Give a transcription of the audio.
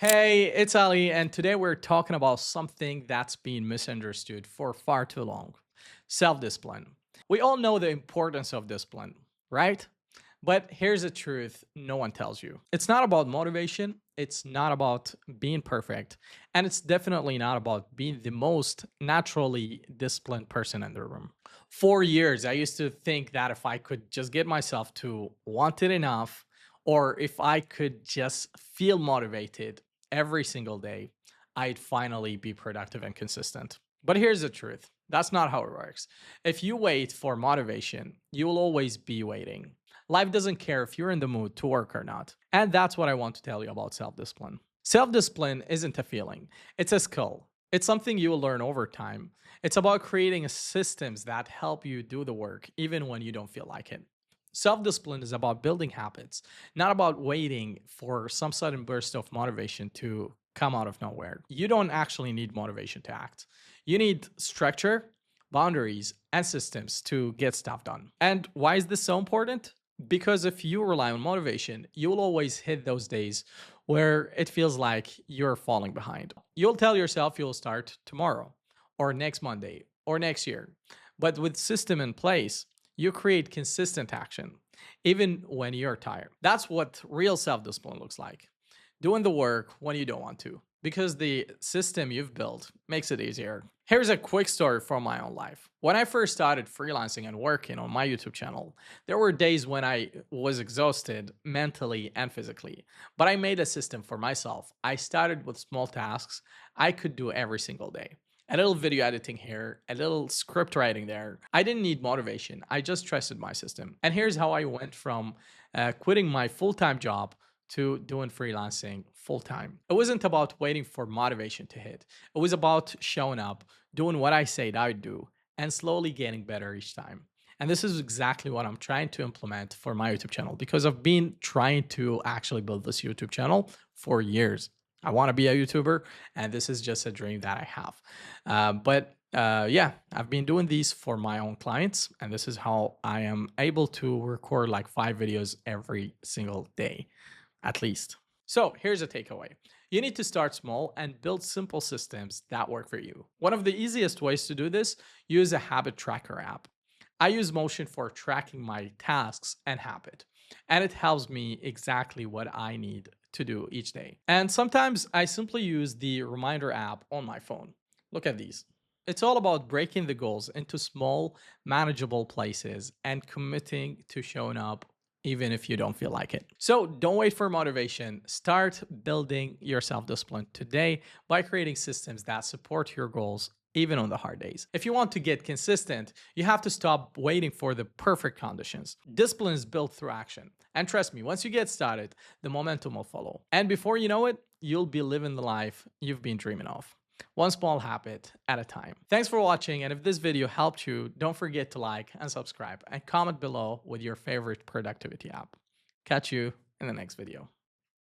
Hey, it's Ali, and today we're talking about something that's been misunderstood for far too long: self discipline. We all know the importance of discipline, right? But here's the truth no one tells you. It's not about motivation, it's not about being perfect, and it's definitely not about being the most naturally disciplined person in the room. For years, I used to think that if I could just get myself to want it enough, or if I could just feel motivated every single day, I'd finally be productive and consistent. But here's the truth that's not how it works. If you wait for motivation, you will always be waiting. Life doesn't care if you're in the mood to work or not. And that's what I want to tell you about self discipline. Self discipline isn't a feeling, it's a skill. It's something you will learn over time. It's about creating systems that help you do the work even when you don't feel like it. Self discipline is about building habits, not about waiting for some sudden burst of motivation to come out of nowhere. You don't actually need motivation to act. You need structure, boundaries, and systems to get stuff done. And why is this so important? Because if you rely on motivation, you will always hit those days where it feels like you're falling behind. You'll tell yourself you'll start tomorrow or next Monday or next year. But with system in place, you create consistent action even when you're tired. That's what real self-discipline looks like. Doing the work when you don't want to because the system you've built makes it easier. Here's a quick story from my own life. When I first started freelancing and working on my YouTube channel, there were days when I was exhausted mentally and physically, but I made a system for myself. I started with small tasks I could do every single day. A little video editing here, a little script writing there. I didn't need motivation. I just trusted my system. And here's how I went from quitting my full time job to doing freelancing full time. It wasn't about waiting for motivation to hit, it was about showing up, doing what I said I'd do, and slowly getting better each time. And this is exactly what I'm trying to implement for my YouTube channel because I've been trying to actually build this YouTube channel for years. I want to be a YouTuber, and this is just a dream that I have. Yeah, I've been doing these for my own clients, and this is how I am able to record like 5 videos every single day, at least. So here's a takeaway. You need to start small and build simple systems that work for you. One of the easiest ways to do this, use a habit tracker app. I use Motion for tracking my tasks and habit, and it helps me exactly what I need to do each day. And sometimes I simply use the reminder app on my phone. Look at these. It's all about breaking the goals into small, manageable places and committing to showing up even if you don't feel like it. So don't wait for motivation. Start building your self discipline today by creating systems that support your goals even on the hard days. If you want to get consistent, you have to stop waiting for the perfect conditions. Discipline is built through action. And trust me, once you get started, the momentum will follow. And before you know it, you'll be living the life you've been dreaming of. One small habit at a time. Thanks for watching, and if this video helped you, don't forget to like and subscribe and comment below with your favorite productivity app. Catch you in the next video.